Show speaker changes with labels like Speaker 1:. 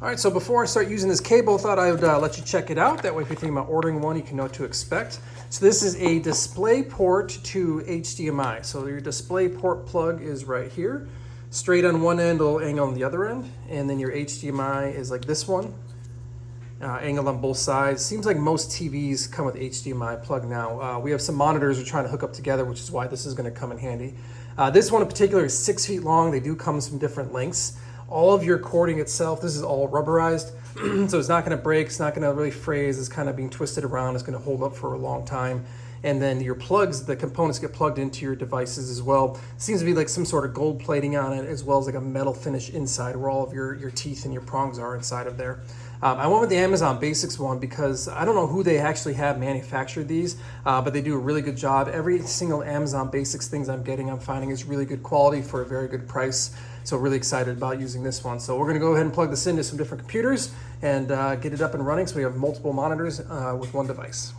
Speaker 1: All right, so before I start using this cable, I thought I would let you check it out. That way if you're thinking about ordering one, you can know what to expect. So this is a DisplayPort to HDMI. So your DisplayPort plug is right here. Straight on one end, it'll angle on the other end. And then your HDMI is like this one, angled on both sides. Seems like most TVs come with HDMI plug now. We have some monitors we're trying to hook up together, which is why this is gonna come in handy. This one in particular is 6 feet long. They do come in some different lengths. All of your cording itself, this is all rubberized, so it's not gonna break, it's not gonna really fraze, it's kind of being twisted around, it's gonna hold up for a long time. And then your plugs, the components get plugged into your devices as well. Seems to be like some sort of gold plating on it, as well as like a metal finish inside where all of your teeth and your prongs are inside of there. I went with the Amazon Basics one because I don't know who they actually have manufactured these, but they do a really good job. Every single Amazon Basics things I'm getting, I'm finding is really good quality for a very good price. So really excited about using this one. So we're gonna go ahead and plug this into some different computers and get it up and running so we have multiple monitors with one device.